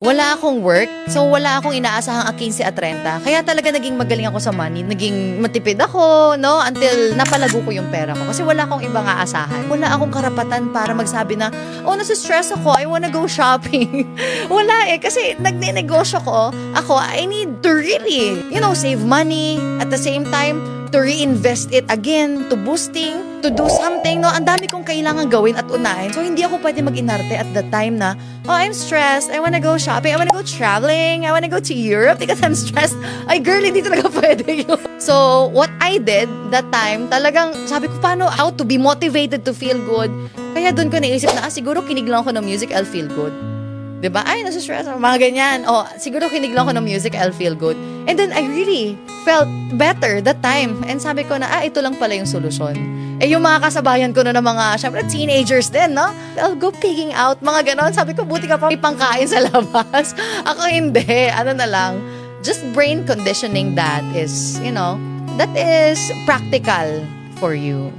Wala akong work, so wala akong inaasahang 15 at 30. Kaya talaga naging magaling ako sa money. Naging matipid ako, no? Until napalago ko yung pera ko. Kasi wala akong ibang aasahan. Wala akong karapatan para magsabi na, oh, nasa-stress ako, I wanna go shopping. Wala eh, kasi nagne-negosyo ko. Ako, I need to really, save money. At the same time, to reinvest it again, to boosting, to do something, no? Ang dami kong kailangan gawin at unahin. So, hindi ako pwede mag-inarte at the time na, oh, I'm stressed, I wanna go shopping, I wanna go traveling, I wanna go to Europe because I'm stressed. Ay, girl, hindi talaga pwede yun. So, what I did that time, talagang sabi ko, how to be motivated to feel good. Kaya doon ko naisip na, siguro kinig lang ako ng music, I'll feel good. Diba? Ay, nasa-stress ako, mga ganyan. Oh, siguro kinig lang ako ng music, I'll feel good. And then, I really felt better that time. And sabi ko na, ito lang pala yung solusyon. Eh, yung mga kasabayan ko na ng mga, syempre, teenagers din, no? I'll go pigging out, mga ganon. Sabi ko, buti ka pa may pangkain sa labas. Ako hindi. Ano na lang. Just brain conditioning that is, that is practical for you.